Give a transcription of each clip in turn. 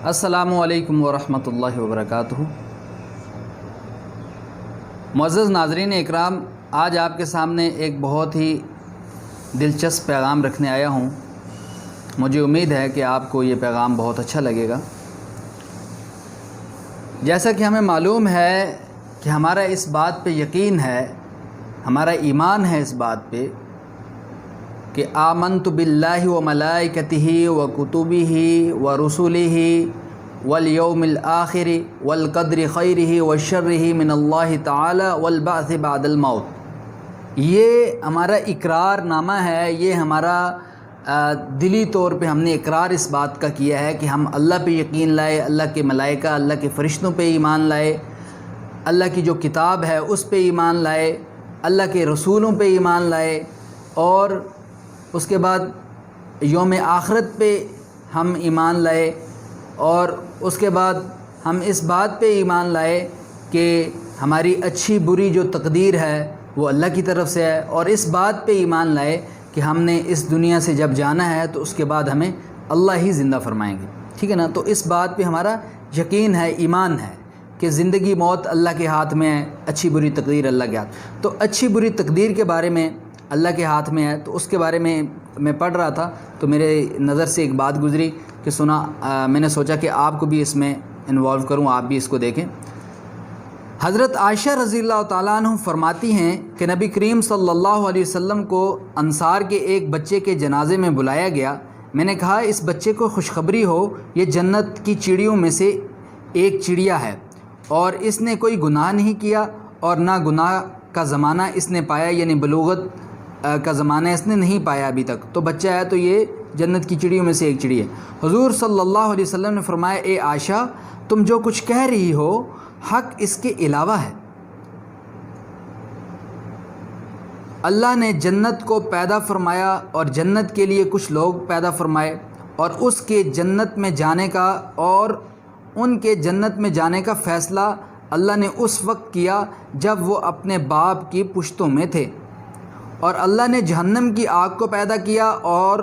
السلام علیکم ورحمۃ اللہ وبرکاتہ۔ معزز ناظرین اکرام، آج آپ کے سامنے ایک بہت ہی دلچسپ پیغام رکھنے آیا ہوں۔ مجھے امید ہے کہ آپ کو یہ پیغام بہت اچھا لگے گا۔ جیسا کہ ہمیں معلوم ہے کہ ہمارا اس بات پہ یقین ہے، ہمارا ایمان ہے اس بات پہ کہ آمنت باللہ و ملائکتہ و کتبہ و رسلہ والیوم الآخر والقدر خیرہ و شرہ من اللہ تعالی والبعث بعد الموت۔ یہ ہمارا اقرار نامہ ہے، یہ ہمارا دلی طور پہ ہم نے اقرار اس بات کا کیا ہے کہ ہم اللہ پہ یقین لائے، اللہ کے ملائکہ، اللہ کے فرشتوں پہ ایمان لائے، اللہ کی جو کتاب ہے اس پہ ایمان لائے، اللہ کے رسولوں پہ ایمان لائے، اور اس کے بعد یوم آخرت پہ ہم ایمان لائے، اور اس کے بعد ہم اس بات پہ ایمان لائے کہ ہماری اچھی بری جو تقدیر ہے وہ اللہ کی طرف سے ہے، اور اس بات پہ ایمان لائے کہ ہم نے اس دنیا سے جب جانا ہے تو اس کے بعد ہمیں اللہ ہی زندہ فرمائیں گے، ٹھیک ہے نا۔ تو اس بات پہ ہمارا یقین ہے، ایمان ہے کہ زندگی موت اللہ کے ہاتھ میں ہے، اچھی بری تقدیر اللہ کے ہاتھ۔ تو اچھی بری تقدیر کے بارے میں اللہ کے ہاتھ میں ہے، تو اس کے بارے میں میں پڑھ رہا تھا تو میرے نظر سے ایک بات گزری کہ میں نے سوچا کہ آپ کو بھی اس میں انوالو کروں، آپ بھی اس کو دیکھیں۔ حضرت عائشہ رضی اللہ تعالیٰ عنہ فرماتی ہیں کہ نبی کریم صلی اللہ علیہ وسلم کو انصار کے ایک بچے کے جنازے میں بلایا گیا۔ میں نے کہا اس بچے کو خوشخبری ہو، یہ جنت کی چڑیوں میں سے ایک چڑیا ہے، اور اس نے کوئی گناہ نہیں کیا اور نہ گناہ کا زمانہ اس نے پایا، یعنی بلوغت کا زمانہ اس نے نہیں پایا ابھی تک، تو بچہ ہے تو یہ جنت کی چڑیوں میں سے ایک چڑی ہے۔ حضور صلی اللہ علیہ وسلم نے فرمایا اے عائشہ، تم جو کچھ کہہ رہی ہو حق اس کے علاوہ ہے۔ اللہ نے جنت کو پیدا فرمایا اور جنت کے لیے کچھ لوگ پیدا فرمائے، اور اس کے جنت میں جانے کا اور ان کے جنت میں جانے کا فیصلہ اللہ نے اس وقت کیا جب وہ اپنے باپ کی پشتوں میں تھے، اور اللہ نے جہنم کی آگ کو پیدا کیا اور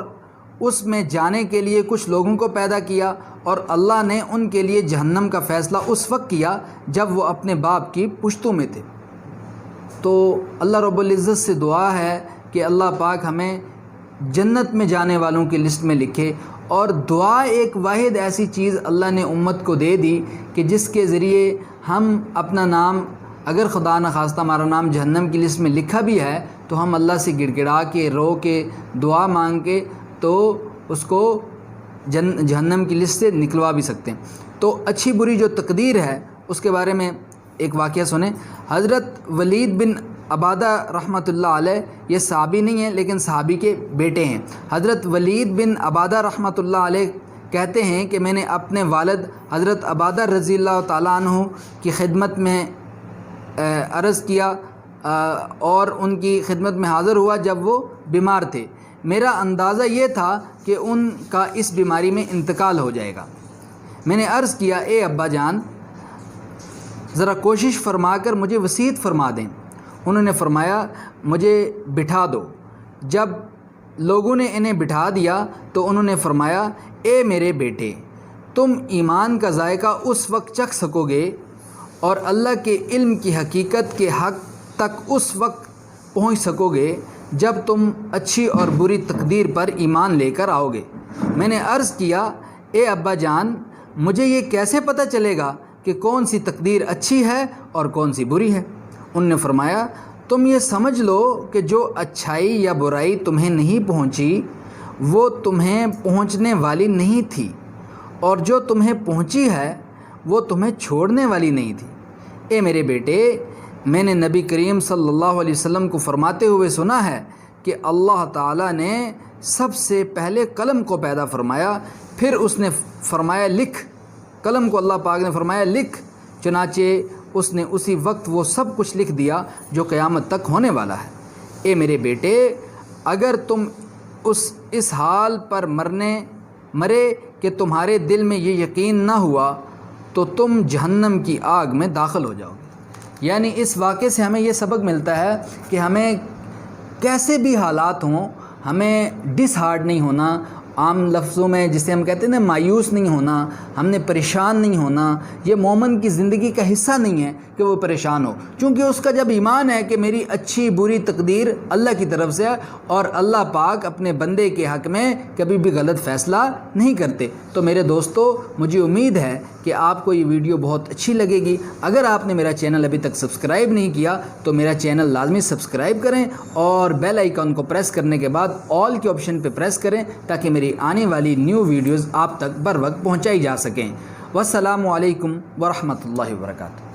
اس میں جانے کے لیے کچھ لوگوں کو پیدا کیا، اور اللہ نے ان کے لیے جہنم کا فیصلہ اس وقت کیا جب وہ اپنے باپ کی پشتوں میں تھے۔ تو اللہ رب العزت سے دعا ہے کہ اللہ پاک ہمیں جنت میں جانے والوں کی لسٹ میں لکھے، اور دعا ایک واحد ایسی چیز اللہ نے امت کو دے دی کہ جس کے ذریعے ہم اپنا نام، اگر خدا نخواستہ ہمارا نام جہنم کی لسٹ میں لکھا بھی ہے تو ہم اللہ سے گڑ گڑا کے، رو کے، دعا مانگ کے تو اس کو جہنم کی لسٹ سے نکلوا بھی سکتے ہیں۔ تو اچھی بری جو تقدیر ہے اس کے بارے میں ایک واقعہ سنیں۔ حضرت ولید بن عبادہ رحمۃ اللہ علیہ، یہ صحابی نہیں ہیں لیکن صحابی کے بیٹے ہیں۔ حضرت ولید بن عبادہ رحمۃ اللہ علیہ کہتے ہیں کہ میں نے اپنے والد حضرت عبادہ رضی اللہ تعالیٰ عنہ کی خدمت میں عرض کیا اور ان کی خدمت میں حاضر ہوا جب وہ بیمار تھے۔ میرا اندازہ یہ تھا کہ ان کا اس بیماری میں انتقال ہو جائے گا۔ میں نے عرض کیا اے ابا جان، ذرا کوشش فرما کر مجھے وصیت فرما دیں۔ انہوں نے فرمایا مجھے بٹھا دو۔ جب لوگوں نے انہیں بٹھا دیا تو انہوں نے فرمایا اے میرے بیٹے، تم ایمان کا ذائقہ اس وقت چکھ سکو گے اور اللہ کے علم کی حقیقت کے حق تک اس وقت پہنچ سکو گے جب تم اچھی اور بری تقدیر پر ایمان لے کر آؤ گے۔ میں نے عرض کیا اے ابا جان، مجھے یہ کیسے پتہ چلے گا کہ کون سی تقدیر اچھی ہے اور کون سی بری ہے؟ انہوں نے فرمایا تم یہ سمجھ لو کہ جو اچھائی یا برائی تمہیں نہیں پہنچی وہ تمہیں پہنچنے والی نہیں تھی، اور جو تمہیں پہنچی ہے وہ تمہیں چھوڑنے والی نہیں تھی۔ اے میرے بیٹے، میں نے نبی کریم صلی اللہ علیہ وسلم کو فرماتے ہوئے سنا ہے کہ اللہ تعالیٰ نے سب سے پہلے قلم کو پیدا فرمایا، پھر اس نے فرمایا لکھ۔ قلم کو اللہ پاک نے فرمایا لکھ، چنانچہ اس نے اسی وقت وہ سب کچھ لکھ دیا جو قیامت تک ہونے والا ہے۔ اے میرے بیٹے، اگر تم اس حال پر مرے کہ تمہارے دل میں یہ یقین نہ ہوا تو تم جہنم کی آگ میں داخل ہو جاؤ گے۔ یعنی اس واقعے سے ہمیں یہ سبق ملتا ہے کہ ہمیں کیسے بھی حالات ہوں ہمیں ڈس ہارڈ نہیں ہونا عام لفظوں میں جسے ہم کہتے ہیں نا مایوس نہیں ہونا، ہم نے پریشان نہیں ہونا، یہ مومن کی زندگی کا حصہ نہیں ہے کہ وہ پریشان ہو، چونکہ اس کا جب ایمان ہے کہ میری اچھی بری تقدیر اللہ کی طرف سے ہے اور اللہ پاک اپنے بندے کے حق میں کبھی بھی غلط فیصلہ نہیں کرتے۔ تو میرے دوستو، مجھے امید ہے کہ آپ کو یہ ویڈیو بہت اچھی لگے گی۔ اگر آپ نے میرا چینل ابھی تک سبسکرائب نہیں کیا تو میرا چینل لازمی سبسکرائب کریں اور بیل آئیکن کو پریس کرنے کے بعد آل کے آپشن پہ پریس کریں تاکہ میری آنے والی نیو ویڈیوز آپ تک بر وقت پہنچائی جا سکیں۔ والسلام علیکم ورحمۃ اللہ وبرکاتہ۔